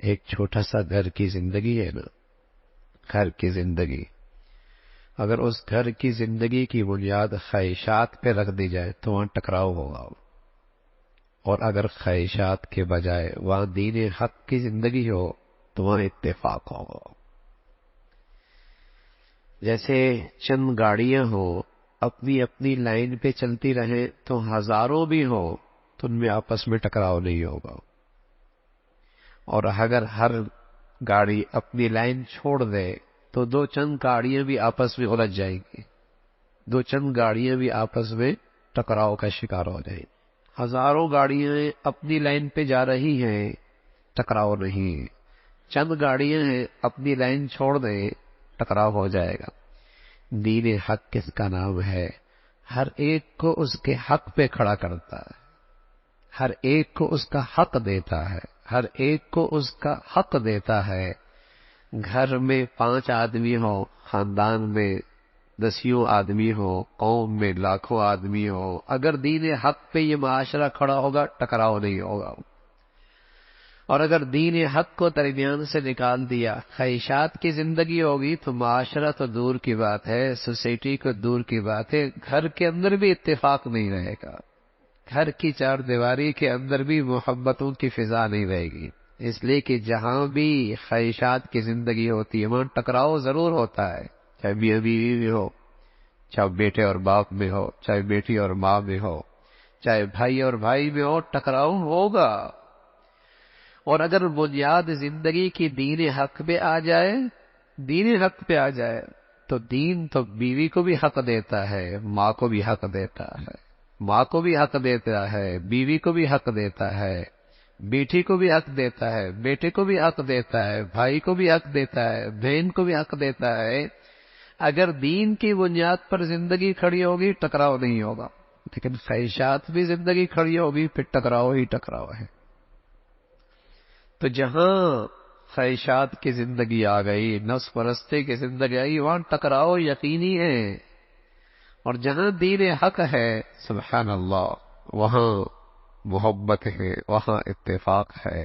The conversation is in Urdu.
ایک چھوٹا سا گھر کی زندگی ہے نا، گھر کی زندگی، اگر اس گھر کی زندگی کی بنیاد خواہشات پہ رکھ دی جائے تو وہاں ٹکراؤ ہوگا، اور اگر خواہشات کے بجائے وہاں دین حق کی زندگی ہو تو وہاں اتفاق ہوگا۔ جیسے چند گاڑیاں ہو اپنی اپنی لائن پہ چلتی رہیں تو ہزاروں بھی ہو تو ان میں آپس میں ٹکراؤ نہیں ہوگا، اور اگر ہر گاڑی اپنی لائن چھوڑ دے تو دو چند گاڑیاں بھی آپس میں الجھ جائیں گی، دو چند گاڑیاں بھی آپس میں ٹکراؤ کا شکار ہو جائیں گی۔ ہزاروں گاڑیاں اپنی لائن پہ جا رہی ہیں، ٹکراؤ نہیں، چند گاڑیاں ہیں اپنی لائن چھوڑ دیں ٹکراؤ ہو جائے گا۔ دین حق کس کا نام ہے؟ ہر ایک کو اس کے حق پہ کھڑا کرتا ہے، ہر ایک کو اس کا حق دیتا ہے، ہر ایک کو اس کا حق دیتا ہے۔ گھر میں 5 آدمی ہو، خاندان میں 10 آدمی ہو، قوم میں لاکھوں آدمی ہو، اگر دین حق پہ یہ معاشرہ کھڑا ہوگا ٹکراؤ نہیں ہوگا، اور اگر دین حق کو درمیان سے نکال دیا، خواہشات کی زندگی ہوگی تو معاشرہ تو دور کی بات ہے، سوسائٹی کو دور کی بات ہے، گھر کے اندر بھی اتفاق نہیں رہے گا، گھر کی 4 دیواری کے اندر بھی محبتوں کی فضا نہیں رہے گی، اس لیے کہ جہاں بھی خواہشات کی زندگی ہوتی ہے وہاں ٹکراؤ ضرور ہوتا ہے، چاہے میاں بیوی میں ہو، چاہے بیٹے اور باپ میں ہو، چاہے بیٹی اور ماں میں ہو، چاہے بھائی اور بھائی میں ہو، ٹکراؤ ہوگا۔ اور اگر بنیاد زندگی کی دین حق پہ آ جائے، دین حق پہ آ جائے تو دین تو بیوی کو بھی حق دیتا ہے، ماں کو بھی حق دیتا ہے، ماں کو بھی حق دیتا ہے، بیوی کو بھی حق دیتا ہے، بیٹی کو بھی حق دیتا ہے، بیٹے کو بھی حق دیتا ہے، بھائی کو بھی حق دیتا ہے، بہن کو بھی حق دیتا ہے۔ اگر دین کی بنیاد پر زندگی کھڑی ہوگی ٹکراؤ نہیں ہوگا، لیکن خواہشات بھی زندگی کھڑی ہوگی پھر ٹکراؤ ہی ٹکراؤ ہے۔ تو جہاں خواہشات کی زندگی آ گئی، نفس پرستی کی زندگی آئی، وہاں ٹکراؤ یقینی ہے، اور جہاں دین حق ہے سبحان اللہ وہاں محبت ہے، وہاں اتفاق ہے۔